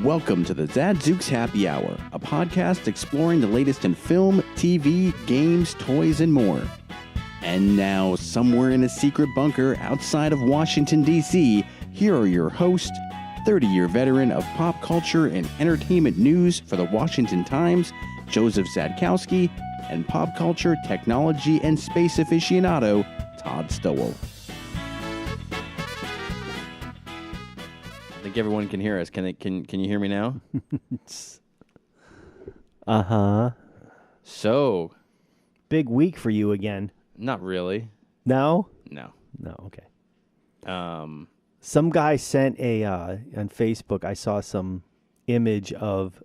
Welcome to the Zadzooks Happy Hour, a podcast exploring the latest in film, TV, games, toys, and more. And now, somewhere in a secret bunker outside of Washington, D.C., here are your hosts, 30-year veteran of pop culture and entertainment news for the Washington Times, Joseph Zadkowski, and pop culture, technology, and space aficionado, Todd Stowell. I think everyone can hear us. Can you hear me now? Uh-huh. So, Big week for you again. not really. No? No. No, okay. Some guy sent on Facebook, I saw some image of,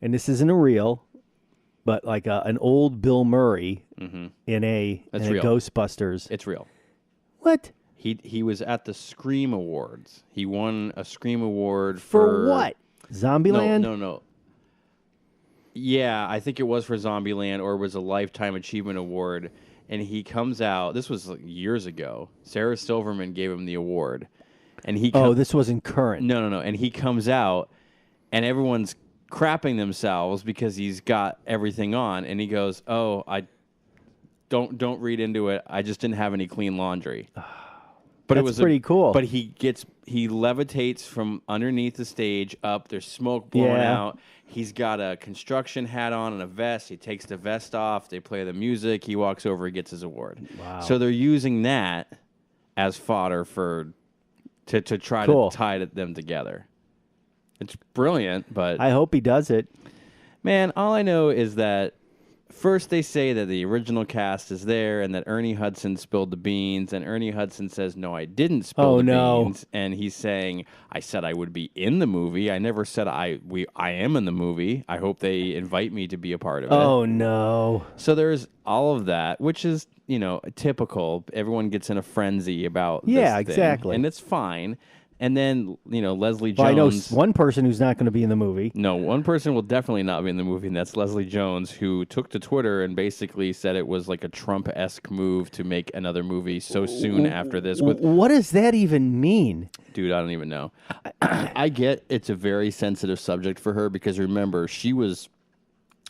and this isn't a reel, but like an old Bill Murray in a real. Ghostbusters. It's real. What? He was at the Scream Awards. He won a Scream Award For what? Zombieland? No. Yeah, I think it was for Zombieland, or it was a Lifetime Achievement Award. And he comes out. This was like years ago. Sarah Silverman gave him the award, and this wasn't current. No. And he comes out, and everyone's crapping themselves because he's got everything on, and he goes, "Oh, I don't read into it. I just didn't have any clean laundry." But That's it was pretty cool. But he levitates from underneath the stage up. There's smoke blowing out. He's got a construction hat on and a vest. He takes the vest off. They play the music. He walks over. He gets his award. Wow. So they're using that as fodder to try to tie them together. It's brilliant, but I hope he does it. man, all I know is that first they say that the original cast is there and that Ernie Hudson spilled the beans, and Ernie Hudson says, "No, I didn't spill the beans." And he's saying, "I said I would be in the movie. I never said I am in the movie. I hope they invite me to be a part of it." Oh, no. So there's all of that, which is, typical. Everyone gets in a frenzy about this thing, exactly. and it's fine. And then, Leslie Jones. Well, I know one person who's not going to be in the movie. No, one person will definitely not be in the movie, and that's Leslie Jones, who took to Twitter and basically said it was like a Trump-esque move to make another movie so soon after this. What does that even mean? Dude, I don't even know. I get it's a very sensitive subject for her because, remember, she was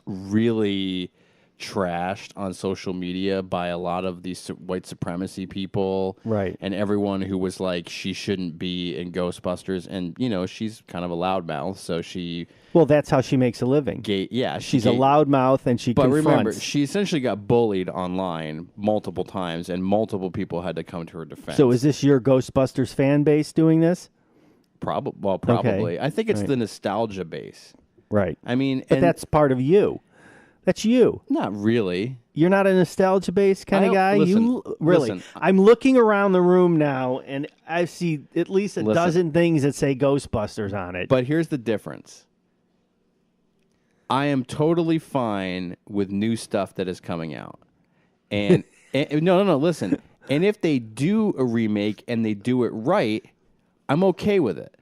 really trashed on social media by a lot of these white supremacy people, right? And everyone who was like, she shouldn't be in Ghostbusters, and she's kind of a loudmouth, so she. Well, that's how she makes a living. She's a loudmouth, and she. But confronts. Remember, she essentially got bullied online multiple times, and multiple people had to come to her defense. So, is this your Ghostbusters fan base doing this? Probably. Okay. I think it's the nostalgia base, right? I mean, but that's part of you. That's you. Not really. You're not a nostalgia-based kind of guy? Listen. I'm looking around the room now, and I see at least a dozen things that say Ghostbusters on it. But here's the difference. I am totally fine with new stuff that is coming out. And, no, listen. And if they do a remake and they do it right, I'm okay with it.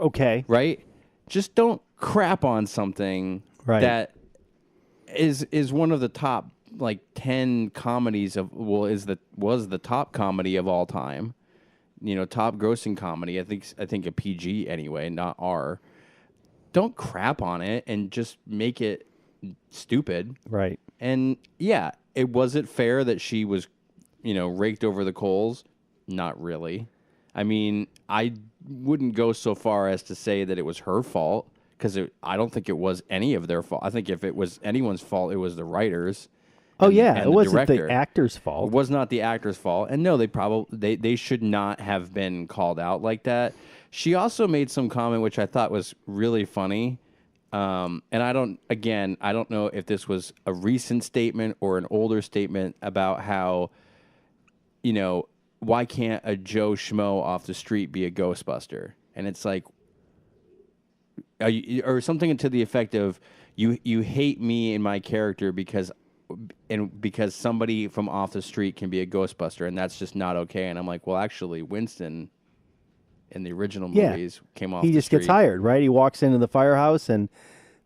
Okay. Right? Just don't crap on something that is one of the top 10 comedies was the top comedy of all time, top grossing comedy. I think a PG anyway, not R. Don't crap on it and just make it stupid, right? And was it fair that she was, raked over the coals? Not really. I mean, I wouldn't go so far as to say that it was her fault. Because I don't think it was any of their fault. I think if it was anyone's fault, it was the writers. And it wasn't the actor's fault. It was not the actor's fault. And no, they should not have been called out like that. She also made some comment which I thought was really funny. And I don't know if this was a recent statement or an older statement about how, why can't a Joe Schmo off the street be a Ghostbuster? And it's like, or something to the effect of you hate me and my character because somebody from off the street can be a Ghostbuster, and that's just not okay. And I'm like, well, actually, Winston in the original movies came off the street. He just gets hired, right? He walks into the firehouse and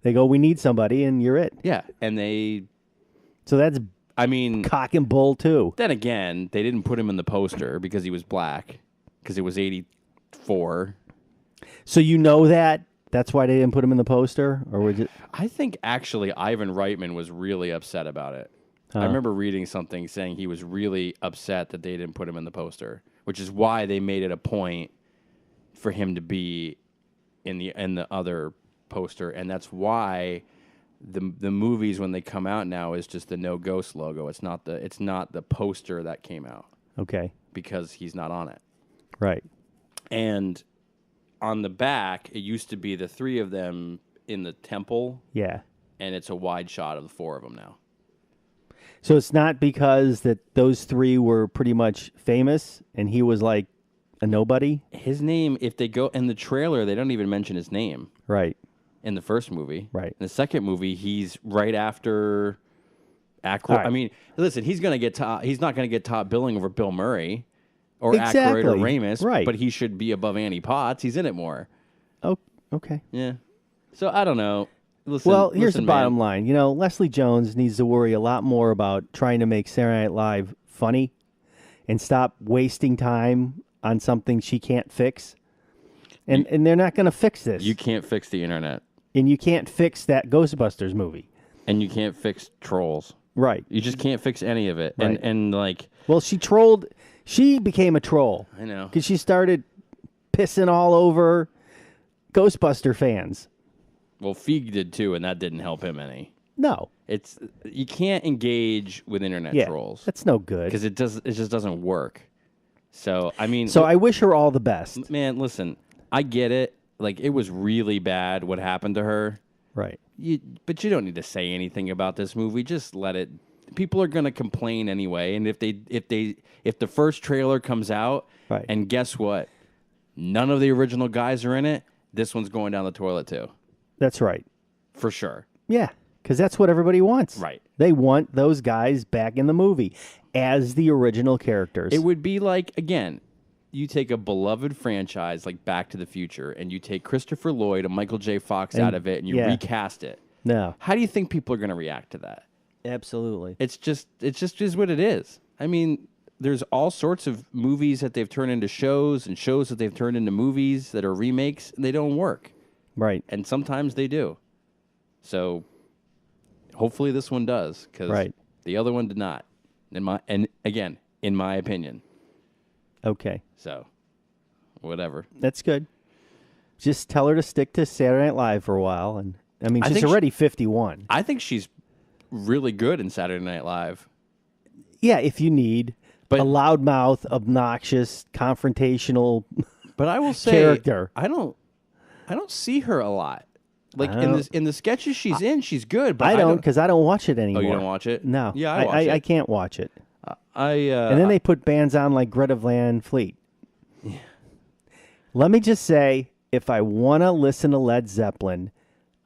they go, "We need somebody," and you're it. Yeah, and they. So that's cock and bull too. Then again, they didn't put him in the poster because he was black, because it was 84. So you know that That's why they didn't put him in the poster, or was it? I think actually Ivan Reitman was really upset about it. I remember reading something saying he was really upset that they didn't put him in the poster, which is why they made it a point for him to be in the other poster, and that's why the movies when they come out now is just the No Ghost logo. It's not the poster that came out. Okay. Because he's not on it. Right. And on the back, it used to be the three of them in the temple. Yeah. And it's a wide shot of the four of them now. So it's not because that those three were pretty much famous and he was like a nobody? His name, if they go in the trailer, they don't even mention his name. Right. In the first movie. Right. In the second movie, he's right after Aykroyd. Right. I mean, listen, he's not going to get top billing over Bill Murray or Exactly. Aykroyd or Ramis, Right. but he should be above Annie Potts. He's in it more. Oh, okay. Yeah. So I don't know. Listen, Well, here's the bottom man. line. You know, Leslie Jones needs to worry a lot more about trying to make Saturday Night Live funny and stop wasting time on something she can't fix. And they're not going to fix this. You can't fix the internet. And you can't fix that Ghostbusters movie. And you can't fix trolls. Right. You just can't fix any of it. Right. And like... Well, she became a troll. I know. Because she started pissing all over Ghostbuster fans. Well, Feig did too, and that didn't help him any. No. You can't engage with internet trolls. That's no good. Because it just doesn't work. So, I mean... So I wish her all the best. Man, listen, I get it. Like, it was really bad what happened to her. Right. But you don't need to say anything about this movie. Just let it... People are going to complain anyway, and if the first trailer comes out, right. And guess what? None of the original guys are in it, this one's going down the toilet too. That's right. For sure. Yeah, because that's what everybody wants. Right. They want those guys back in the movie as the original characters. It would be like, again, you take a beloved franchise like Back to the Future, and you take Christopher Lloyd and Michael J. Fox out of it, and you recast it. No. How do you think people are going to react to that? Absolutely. It just is what it is. I mean, there's all sorts of movies that they've turned into shows and shows that they've turned into movies that are remakes, and they don't work. Right. And sometimes they do. So hopefully this one does, because the other one did not. In my opinion. Okay. So, whatever. That's good. Just tell her to stick to Saturday Night Live for a while. And I mean, she's think already 51. I think she's really good in Saturday Night Live. Yeah, if you need But- a loudmouth, obnoxious, confrontational But I will say, character. I don't see her a lot. Like I in the sketches she's in, she's good. But I don't, because I don't watch it Oh, anymore. you don't watch it? No. Yeah, I watch it. I can't watch it. And And then they put bands on like Greta Van Fleet. Yeah. Let me just say, if I want to listen to Led Zeppelin,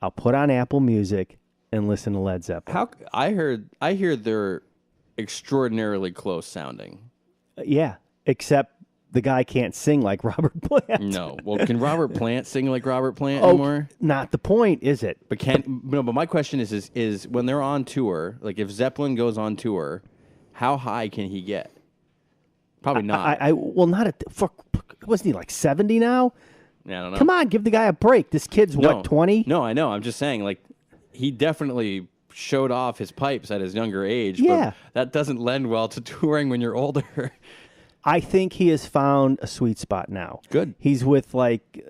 I'll put on Apple Music and listen to Led Zeppelin. I hear they're extraordinarily close sounding. Yeah, except the guy can't sing like Robert Plant. No. Well, can Robert Plant sing like Robert Plant anymore? Not the point, is it? But my question is when they're on tour, like if Zeppelin goes on tour, how high can he get? Probably not. Not at wasn't he like 70 now? Yeah, I don't know. Come on, give the guy a break. This kid's what, 20? No, I know. I'm just saying, like, he definitely showed off his pipes at his younger age. Yeah. But that doesn't lend well to touring when you're older. I think he has found a sweet spot now. Good. He's with like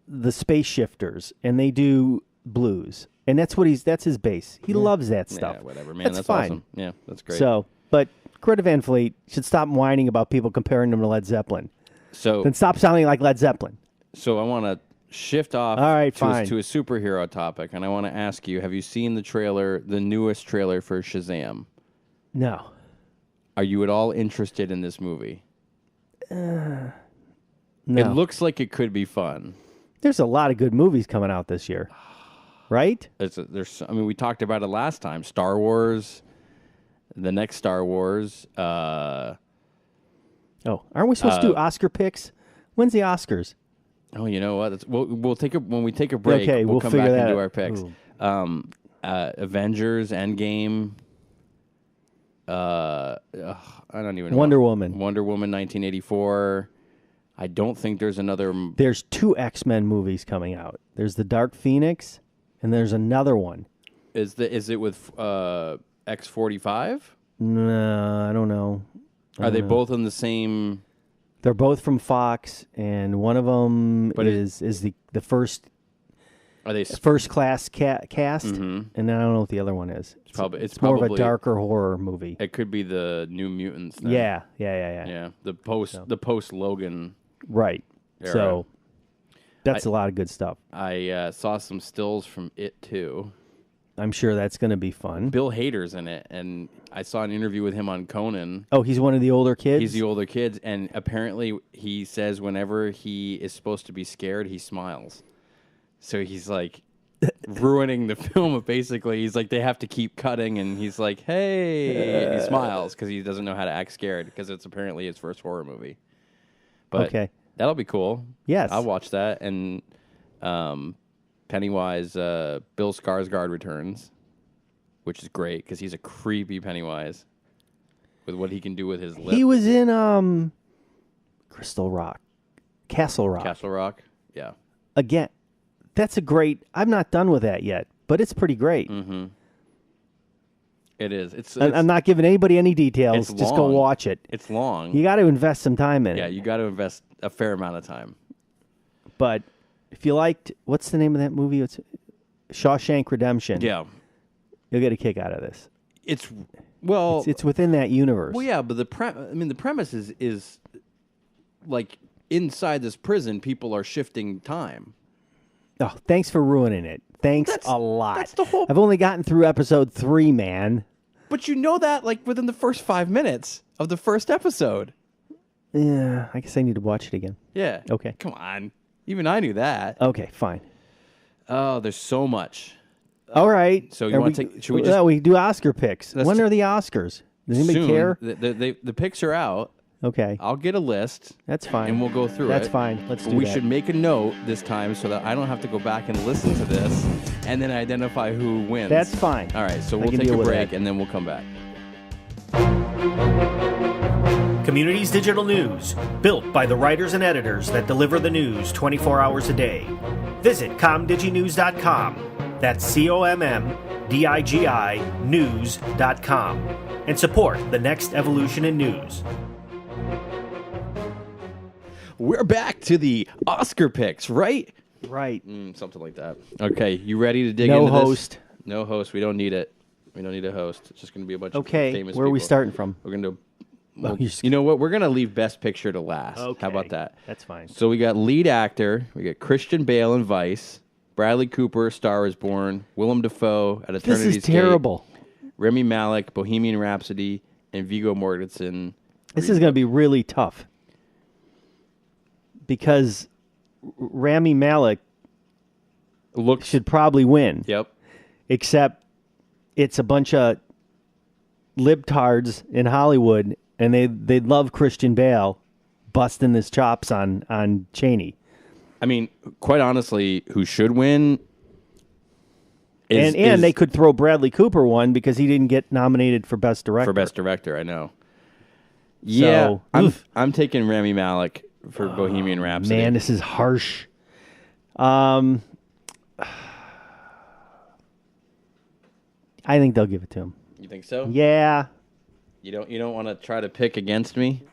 the Space Shifters, and they do blues, and that's his base. He loves that stuff. Yeah, whatever, man. That's fine. awesome. Yeah, that's great. So, but Greta Van Fleet should stop whining about people comparing them to Led Zeppelin. So Then stop sounding like Led Zeppelin. So I want to shift off All right, to fine. a superhero topic, and I want to ask you, have you seen the newest trailer for Shazam? No. Are you at all interested in this movie? No. It looks like it could be fun. There's a lot of good movies coming out this year, right? We talked about it last time. Star Wars, the next Star Wars. Aren't we supposed to do Oscar picks? When's the Oscars? Oh, you know what? We'll take when we take a break. Okay, we'll come back figure and that do out. our picks. Avengers, Endgame. I don't even know. Wonder Woman. Wonder Woman, 1984. I don't think there's another. There's 2 X-Men movies coming out. There's the Dark Phoenix, and there's another one. Is it with X-45? No, I don't know. Are they both in the same? They're both from Fox, and one of them is the first. Are they first class cast? Mm-hmm. And then I don't know what the other one is. It's more probably of a darker horror movie. It could be the New Mutants. Then. Yeah. Yeah, the post Logan. Right. Era. So that's a lot of good stuff. I saw some stills from it too. I'm sure that's going to be fun. Bill Hader's in it, and I saw an interview with him on Conan. Oh, he's one of the older kids? He's the older kids, and apparently he says whenever he is supposed to be scared, he smiles. So he's like ruining the film, basically. He's like, they have to keep cutting, and he's like, hey, and he smiles because he doesn't know how to act scared because it's apparently his first horror movie. But that'll be cool. Yes. I'll watch that, and Pennywise, Bill Skarsgård returns, which is great because he's a creepy Pennywise with what he can do with his lip. He was in Castle Rock. Castle Rock, yeah. Again, that's a great... I'm not done with that yet, but it's pretty great. Mm-hmm. It is. I'm not giving anybody any details. Just go watch it. It's long. You got to invest some time in it. Yeah, you got to invest a fair amount of time. But... if you liked, what's the name of that movie? It's Shawshank Redemption. Yeah. You'll get a kick out of this. It's within that universe. Well, yeah, but the premise is like inside this prison, people are shifting time. Oh, thanks for ruining it. Thanks a lot. That's the whole... I've only gotten through episode 3, man. But you know that like within the first 5 minutes of the first episode. Yeah, I guess I need to watch it again. Yeah. Okay. Come on. Even I knew that. Okay, fine. Oh, there's so much. All right. So you want to take? Should we just? No, we do Oscar picks. When are the Oscars? Does anybody soon. care? The picks are out. Okay. I'll get a list. That's fine. And we'll go through it. That's fine. Let's do that. We should make a note this time so that I don't have to go back and listen to this and then identify who wins. That's fine. All right. So we'll take a break and then we'll come back. Communities Digital News, built by the writers and editors that deliver the news 24 hours a day. Visit comdiginews.com. That's COMMDIGI news.com. And support the next evolution in news. We're back to the Oscar picks, right? Right. Something like that. Okay. You ready to dig into this? No host. No host. We don't need it. We don't need a host. It's just going to be a bunch of famous people. Okay. Where are we starting from? We're going to... you know what? We're going to leave Best Picture to last. Okay. How about that? That's fine. So we got lead actor. We got Christian Bale in Vice. Bradley Cooper, Star is Born. Willem Dafoe at Eternity's Gate. This is terrible. Rami Malek, Bohemian Rhapsody. And Viggo Mortensen. This is going to be really tough. Because Rami Malek should probably win. Yep. Except it's a bunch of libtards in Hollywood, and they'd love Christian Bale busting his chops on Cheney. I mean, quite honestly, who should win is... And they could throw Bradley Cooper one because he didn't get nominated for Best Director. For Best Director, I know. Yeah, so, I'm taking Rami Malek for Bohemian Rhapsody. Man, this is harsh. I think they'll give it to him. You think so? Yeah. You don't want to try to pick against me?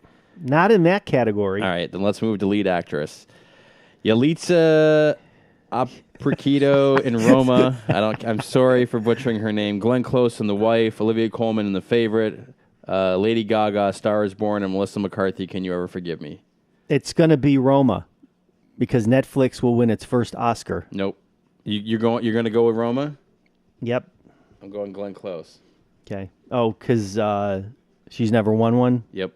Not in that category. All right, then let's move to lead actress. Yalitza Aparicio in Roma. I'm sorry for butchering her name. Glenn Close in The Wife. Olivia Colman in The Favorite. Lady Gaga, Star is Born, and Melissa McCarthy. Can you ever forgive me? It's going to be Roma because Netflix will win its first Oscar. Nope. You're going to go with Roma? Yep. I'm going Glenn Close. Okay. Oh, because she's never won one? Yep.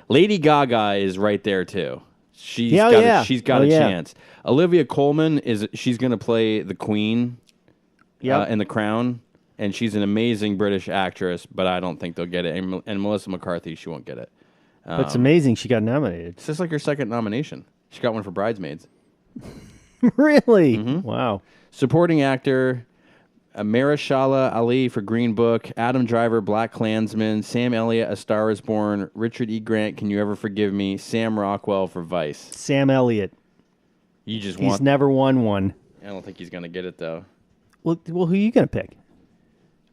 Lady Gaga is right there, too. She's got a chance. Olivia Colman, she's going to play the Queen in The Crown, and she's an amazing British actress, but I don't think they'll get it. And Melissa McCarthy, she won't get it. But it's amazing she got nominated. It's just like her second nomination. She got one for Bridesmaids. Really? Mm-hmm. Wow. Supporting actor, Mahershala Ali for Green Book, Adam Driver, Black Klansman, Sam Elliott, A Star Is Born, Richard E. Grant, Can You Ever Forgive Me, Sam Rockwell for Vice. Sam Elliott. He's never won one. I don't think he's going to get it, though. Well, who are you going to pick?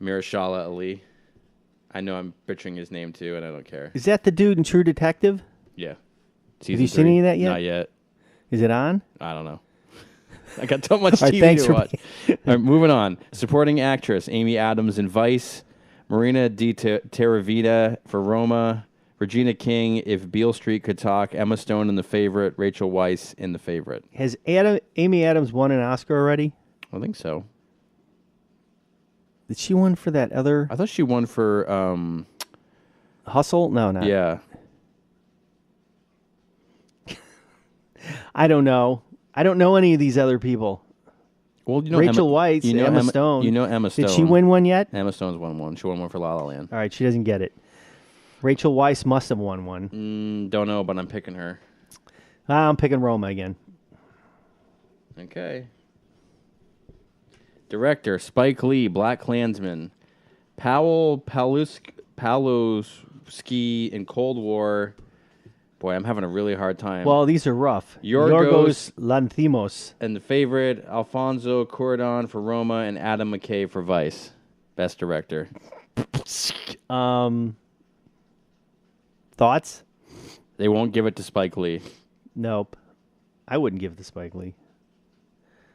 Mahershala Ali. I know I'm butchering his name, too, and I don't care. Is that the dude in True Detective? Yeah. Have you seen any of that yet? Not yet. Is it on? I don't know. I got so much All right, TV thanks to for watch. All right, moving on. Supporting actress, Amy Adams in Vice. Marina Di Terravita for Roma. Regina King, If Beale Street Could Talk. Emma Stone in The Favorite. Rachel Weisz in The Favorite. Has Amy Adams won an Oscar already? I think so. Did she win for that other... I thought she won for... Hustle? No, not. Yeah. I don't know. I don't know any of these other people. Well, you know Rachel Weisz, Emma Stone. You know Emma Stone. Did she win one yet? Emma Stone's won one. She won one for La La Land. All right, she doesn't get it. Rachel Weisz must have won one. Don't know, but I'm picking her. I'm picking Roma again. Okay. Director, Spike Lee, Black Klansman. Powell Pawlowski in Cold War. Boy, I'm having a really hard time. Well, these are rough. Yorgos Lanthimos. And The Favorite, Alfonso Cuarón for Roma, and Adam McKay for Vice. Best director. Thoughts? They won't give it to Spike Lee. Nope. I wouldn't give it to Spike Lee.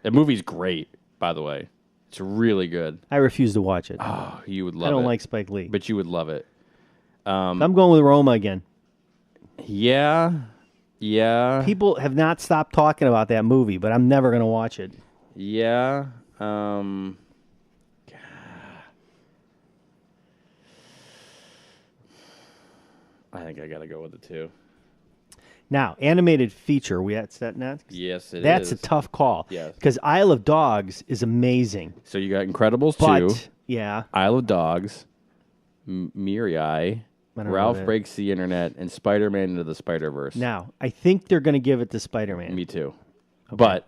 The movie's great, by the way. It's really good. I refuse to watch it. Oh, you would love it. I don't like Spike Lee. But you would love it. I'm going with Roma again. Yeah. People have not stopped talking about that movie, but I'm never going to watch it. Yeah. I think I got to go with the two. Now, animated feature. That's that next? Yes, it is. That's a tough call. Yes. Because Isle of Dogs is amazing. So you got Incredibles 2. Yeah. Isle of Dogs. Mirai. Ralph Breaks the Internet. And Spider-Man Into the Spider-Verse. Now, I think they're going to give it to Spider-Man. Me too. Okay.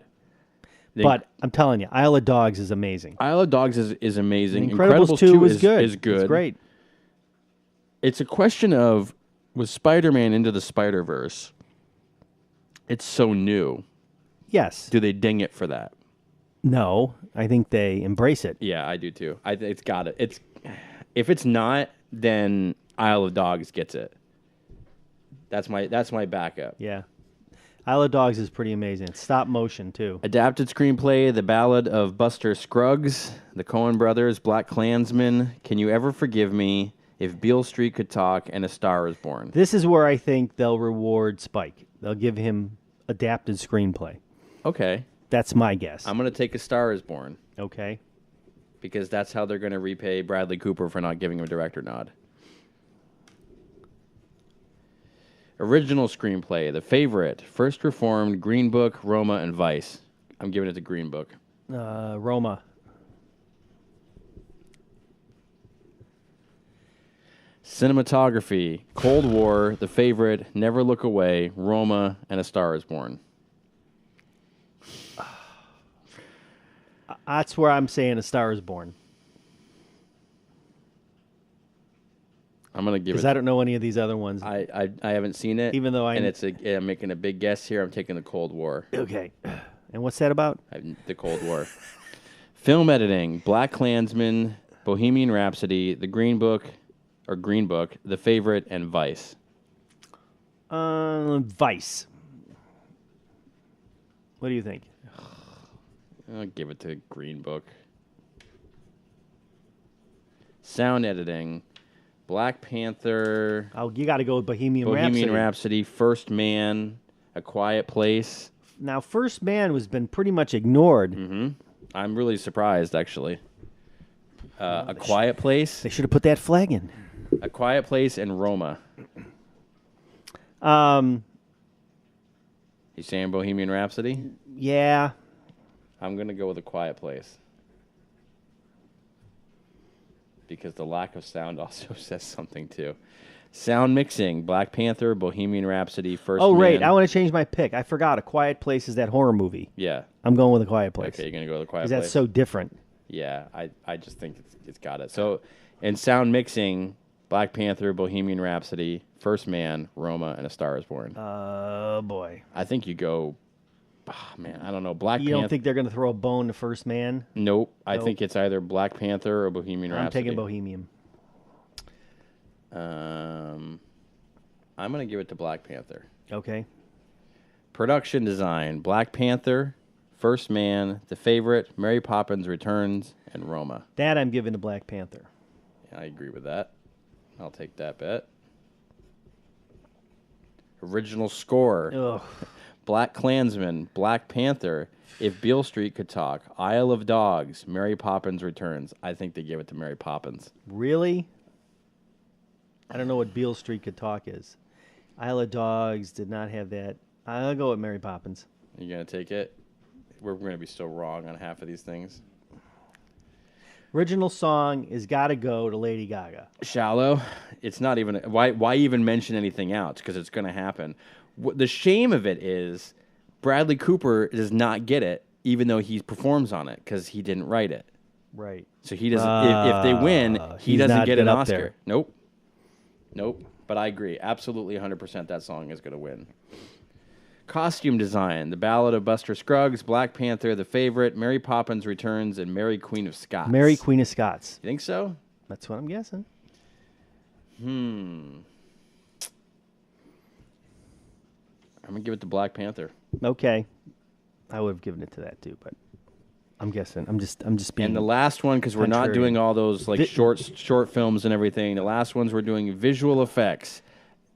But I'm telling you, Isle of Dogs is amazing. Isle of Dogs is amazing. Incredibles 2 is good. Is good. It's great. It's a question of, with Spider-Man Into the Spider-Verse, it's so new. Yes. Do they ding it for that? No, I think they embrace it. Yeah, I do too. It's got it. If it's not, then Isle of Dogs gets it. That's my backup. Yeah. Isle of Dogs is pretty amazing. It's stop motion too. Adapted screenplay: The Ballad of Buster Scruggs, The Coen Brothers, Black Klansman, Can You Ever Forgive Me, If Beale Street Could Talk, and A Star Is Born. This is where I think they'll reward Spike. They'll give him adapted screenplay. Okay. That's my guess. I'm going to take A Star Is Born. Okay. Because that's how they're going to repay Bradley Cooper for not giving him a director nod. Original screenplay: The Favorite, First Reformed, Green Book, Roma, and Vice. I'm giving it to Green Book. Roma. Cinematography: Cold War, The Favorite, Never Look Away, Roma, and A Star Is Born. That's where I'm saying A Star Is Born. I'm gonna give it. Because I don't know any of these other ones. I haven't seen it. Even though I'm making a big guess here. I'm taking The Cold War. Okay. And what's that about? The Cold War. Film editing: Black Klansman, Bohemian Rhapsody, The Green Book, The Favorite, and Vice. Vice. What do you think? I'll give it to Green Book. Sound editing: Black Panther. Oh, you got to go with Bohemian Rhapsody, First Man, A Quiet Place. Now, First Man has been pretty much ignored. Mm-hmm. I'm really surprised, actually. A Quiet Place. They should have put that flag in. A Quiet Place and Roma. You saying Bohemian Rhapsody? Yeah. I'm going to go with A Quiet Place. Because the lack of sound also says something, too. Sound mixing: Black Panther, Bohemian Rhapsody, First Man. Oh, right. I want to change my pick. I forgot. A Quiet Place is that horror movie. Yeah. I'm going with A Quiet Place. Okay, you're going to go with A Quiet Place? Because that's so different. Yeah, I just think it's got it. So, in sound mixing, Black Panther, Bohemian Rhapsody, First Man, Roma, and A Star Is Born. Oh, boy. I think you go, man, I don't know. Black You Panther. don't think they're going to throw a bone to First Man? Nope. I think it's either Black Panther or Bohemian Rhapsody. I'm taking Bohemian. I'm going to give it to Black Panther. Okay. Production design, Black Panther, First Man, The Favorite, Mary Poppins Returns, and Roma. That I'm giving to Black Panther. Yeah, I agree with that. I'll take that bet. Original score, Ugh. Black Klansman, Black Panther, If Beale Street Could Talk, Isle of Dogs, Mary Poppins Returns. I think they give it to Mary Poppins. Really? I don't know what Beale Street Could Talk is. Isle of Dogs did not have that. I'll go with Mary Poppins. You going to take it? We're going to be so wrong on half of these things. Original song is got to go to Lady Gaga. Shallow. It's not even... Why even mention anything else? Because it's going to happen. The shame of it is Bradley Cooper does not get it, even though he performs on it, because he didn't write it. Right. So he doesn't... if they win, he doesn't get an Oscar. There. Nope. But I agree. Absolutely 100% that song is going to win. Costume design, The Ballad of Buster Scruggs, Black Panther, The Favorite, Mary Poppins Returns, and Mary Queen of Scots. Mary Queen of Scots. You think so? That's what I'm guessing. I'm going to give it to Black Panther. Okay. I would have given it to that too, but I'm guessing. I'm just being... And the last one, because we're not doing all those like short films and everything, the last ones we're doing visual effects.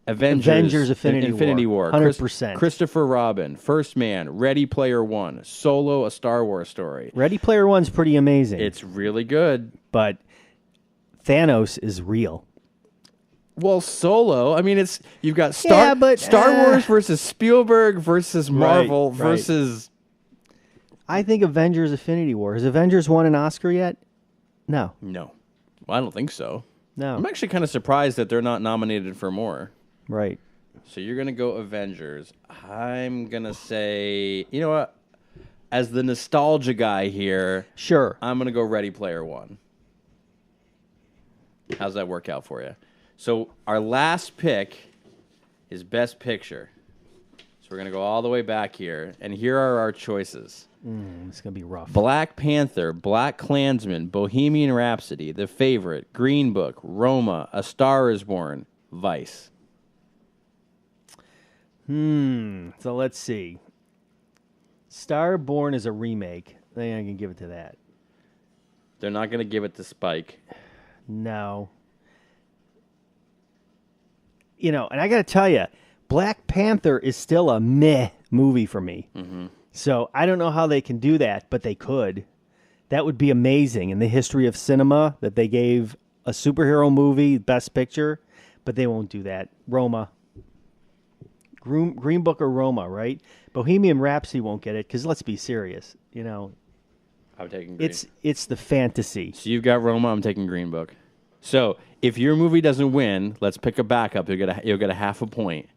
Avengers Infinity War. 100%. Christopher Robin, First Man, Ready Player One, Solo, A Star Wars Story. Ready Player One's pretty amazing. It's really good. But Thanos is real. Well, Solo, I mean, you've got Star Wars versus Spielberg versus Marvel versus... I think Avengers Infinity War. Has Avengers won an Oscar yet? No. No. Well, I don't think so. No. I'm actually kind of surprised that they're not nominated for more. Right. So you're going to go Avengers. I'm going to say, you know what? As the nostalgia guy here, sure, I'm going to go Ready Player One. How's that work out for you? So our last pick is Best Picture. So we're going to go all the way back here, and here are our choices. It's going to be rough. Black Panther, Black Klansman, Bohemian Rhapsody, The Favorite, Green Book, Roma, A Star Is Born, Vice. So let's see. Starborn is a remake. I think I can give it to that. They're not going to give it to Spike. No. You know, and I got to tell you, Black Panther is still a meh movie for me. Mm-hmm. So I don't know how they can do that, but they could. That would be amazing in the history of cinema that they gave a superhero movie Best Picture, but they won't do that. Roma. Green Book or Roma, right? Bohemian Rhapsody won't get it because let's be serious, you know. I'm taking Green. It's the fantasy. So you've got Roma. I'm taking Green Book. So if your movie doesn't win, let's pick a backup. You'll get a half a point.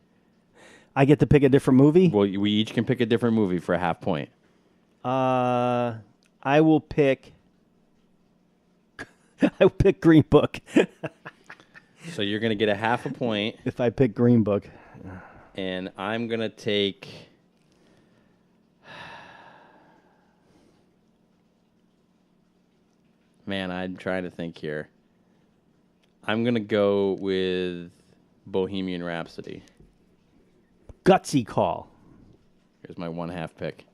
I get to pick a different movie? Well, we each can pick a different movie for a half point. I will pick. I will pick Green Book. So you're going to get a half a point. If I pick Green Book. And I'm going to take... Man, I'm trying to think here. I'm going to go with Bohemian Rhapsody. Gutsy call. Here's my 1/2 pick.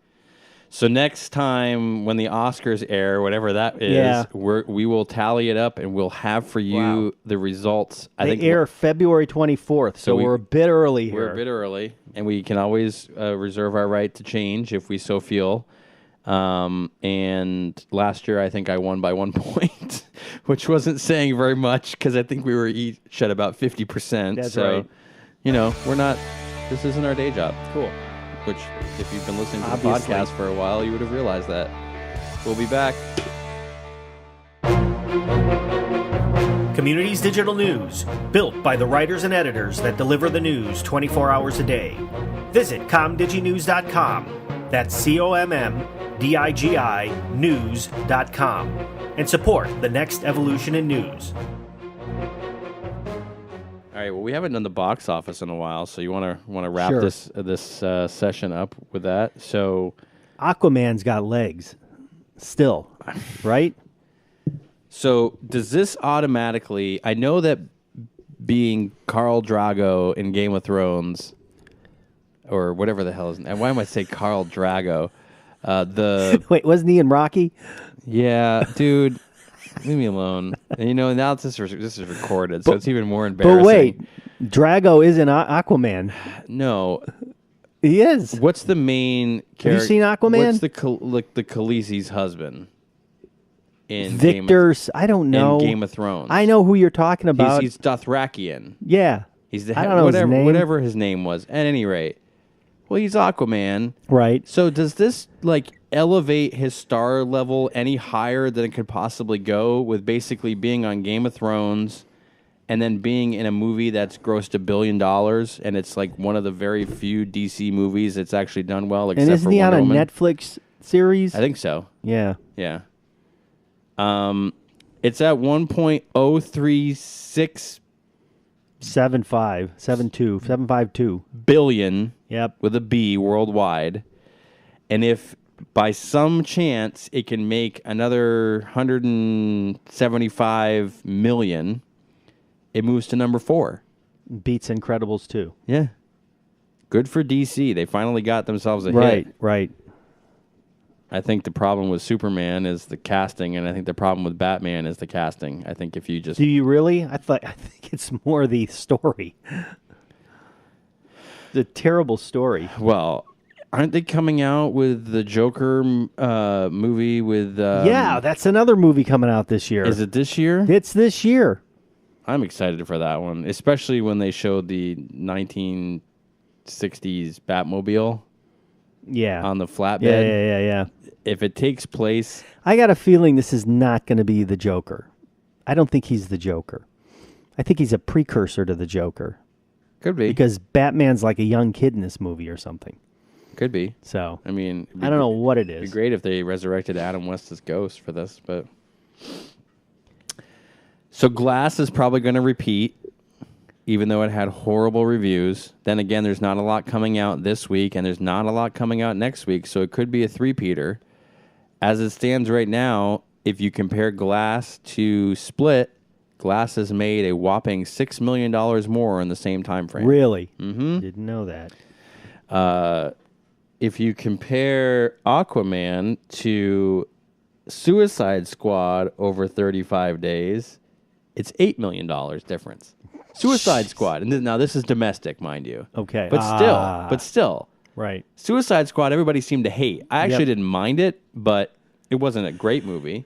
So next time when the Oscars air, whatever that is, we will tally it up and we'll have for you the results. They air February 24th, so we're a bit early here. We're a bit early, and we can always reserve our right to change if we so feel. And last year, I think I won by 1 point, which wasn't saying very much because I think we were each at about 50%. That's so, right. You know, we're not. This isn't our day job. Cool. Which, if you've been listening to the podcast for a while, you would have realized that. We'll be back. Communities Digital News, built by the writers and editors that deliver the news 24 hours a day. Visit comdiginews.com. That's COMMDIGI news.com. And support the next evolution in news. All right. Well, we haven't done the box office in a while, so you want to wrap Sure. this session up with that. So, Aquaman's got legs. Still, right? so does this automatically? I know that being Khal Drago in Game of Thrones, or whatever the hell is. And why am I saying Khal Drago? Wait, wasn't he in Rocky? Yeah, dude. Leave me alone. And now this is recorded, so it's even more embarrassing. But wait, Drago isn't Aquaman. No. He is. What's the main character? Have you seen Aquaman? What's the Khaleesi's husband in Victor, I don't know. in Game of Thrones? I know who you're talking about. He's Dothrakian. Yeah. He's the I don't know his name. whatever his name was. At any rate, well, he's Aquaman. Right. So does this elevate his star level any higher than it could possibly go with basically being on Game of Thrones and then being in a movie that's grossed $1 billion and it's one of the very few DC movies that's actually done well, except And isn't for he on Wonder a Woman? Netflix series? I think so. Yeah. Yeah. It's at 1.036 752. billion Yep. with a B worldwide. And if by some chance it can make another 175 million, it moves to number 4. Beats Incredibles 2. Yeah. Good for DC. They finally got themselves a Right, hit. right. I think the problem with Superman is the casting, and I think the problem with Batman is the casting. I think if you just... Do you really? I think it's more the story. The terrible story. Well, aren't they coming out with the Joker movie with... yeah, that's another movie coming out this year. Is it this year? It's this year. I'm excited for that one, especially when they showed the 1960s Batmobile Yeah. on the flatbed. Yeah. If it takes place... I got a feeling this is not going to be the Joker. I don't think he's the Joker. I think he's a precursor to the Joker. Could be. Because Batman's like a young kid in this movie or something. Could be. So, I mean... I don't know what it It'd be is. great if they resurrected Adam West's ghost for this, but... So Glass is probably going to repeat, even though it had horrible reviews. Then again, there's not a lot coming out this week, and there's not a lot coming out next week, so it could be a three-peater. As it stands right now, if you compare Glass to Split, Glass has made a whopping $6 million more in the same time frame. Really? Mm-hmm. Didn't know that. If you compare Aquaman to Suicide Squad over 35 days, it's $8 million difference. Suicide Squad. And now this is domestic, mind you. Okay. But still. Right. Suicide Squad, everybody seemed to hate. I actually didn't mind it, but it wasn't a great movie.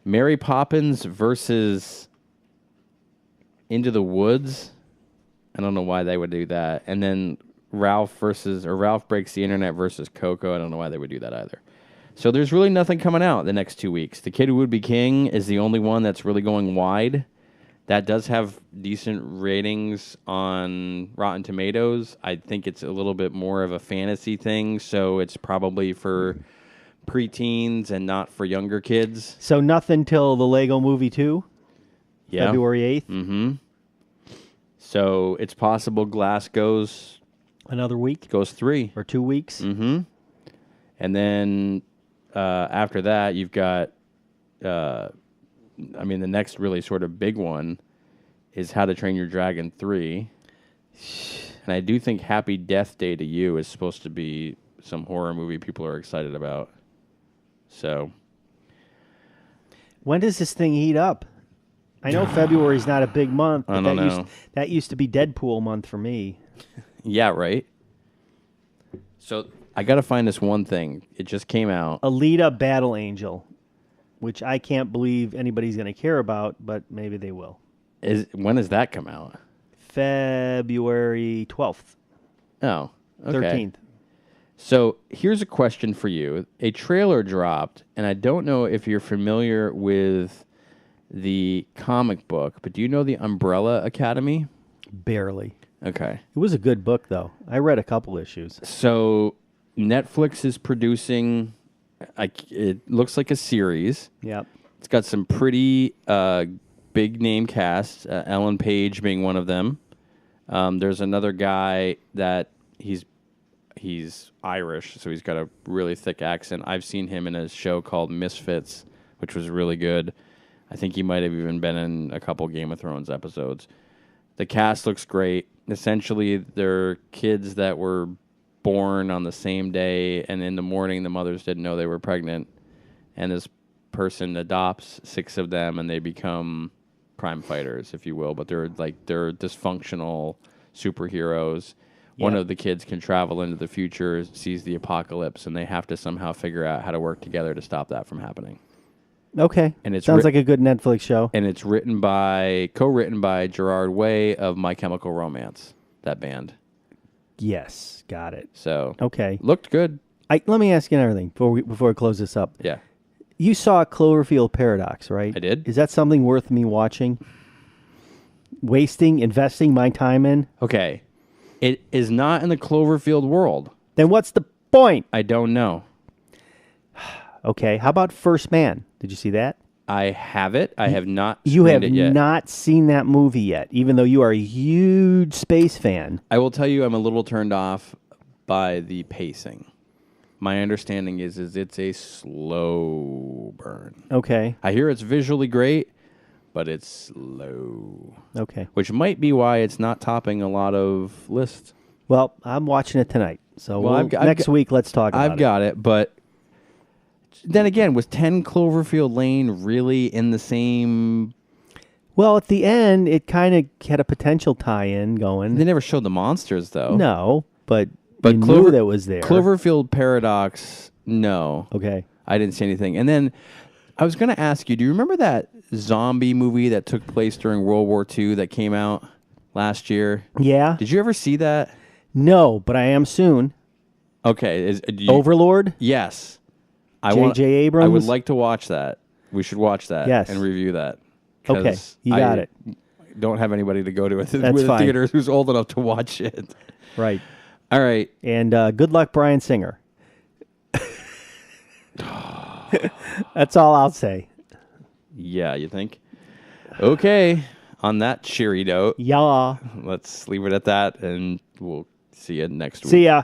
Mary Poppins versus Into the Woods. I don't know why they would do that. And then Ralph Breaks the Internet versus Coco. I don't know why they would do that either. So there's really nothing coming out the next 2 weeks. The Kid Who Would Be King is the only one that's really going wide. That does have decent ratings on Rotten Tomatoes. I think it's a little bit more of a fantasy thing, so it's probably for preteens and not for younger kids. So nothing till the Lego Movie 2? Yeah. February 8th? Mm-hmm. So it's possible Glass goes Another week? 3. Or 2 weeks? Mm-hmm. And then after that, you've got... the next really sort of big one is How to Train Your Dragon 3. And I do think Happy Death Day to You is supposed to be some horror movie people are excited about. So. When does this thing heat up? I know February's not a big month, but I don't know. That used to be Deadpool month for me. Yeah, right? So I got to find this one thing. It just came out. Alita Battle Angel, which I can't believe anybody's going to care about, but maybe they will. When does that come out? February 12th. Oh, okay. 13th. So here's a question for you. A trailer dropped, and I don't know if you're familiar with the comic book, but do you know the Umbrella Academy? Barely. Okay. It was a good book, though. I read a couple issues. So Netflix is producing, it looks like a series. Yep. It's got some pretty big name casts, Ellen Page being one of them. There's another guy that he's Irish, so he's got a really thick accent. I've seen him in a show called Misfits, which was really good. I think he might have even been in a couple Game of Thrones episodes. The cast looks great. Essentially, they're kids that were born on the same day, and in the morning, the mothers didn't know they were pregnant. And this person adopts 6 of them, and they become prime fighters, if you will. But they're dysfunctional superheroes. One of the kids can travel into the future, sees the apocalypse, and they have to somehow figure out how to work together to stop that from happening. Okay. And it sounds like a good Netflix show. And it's co-written by Gerard Way of My Chemical Romance, that band. Yes, got it. So okay, looked good. Let me ask you another thing before we close this up. Yeah. You saw Cloverfield Paradox, right? I did. Is that something worth me watching? Investing my time in? Okay. It is not in the Cloverfield world. Then what's the point? I don't know. Okay, how about First Man? Did you see that? I have it. I have not You have screened it yet. not seen that movie yet, even though you are a huge space fan. I will tell you I'm a little turned off by the pacing. My understanding is it's a slow burn. Okay. I hear it's visually great, but it's slow. Okay. Which might be why it's not topping a lot of lists. Well, I'm watching it tonight. So Well, next week, let's talk about it. I've got it, but then again, was 10 Cloverfield Lane really in the same... Well, at the end, it kind of had a potential tie-in going. They never showed the monsters, though. No, but you knew that was there. Cloverfield Paradox, no. Okay. I didn't see anything. And then I was going to ask you, do you remember that zombie movie that took place during World War II that came out last year? Yeah. Did you ever see that? No, but I am soon. Okay. Overlord? Yes. J.J. Abrams? I would like to watch that. We should watch that Yes. and review that. Okay, you got it. Don't have anybody to go to it That's with the fine. theater who's old enough to watch it. Right. All right. And good luck, Bryan Singer. That's all I'll say. Yeah, you think? Okay. On that cheery note, Yeah. let's leave it at that, and we'll see you next week. See ya.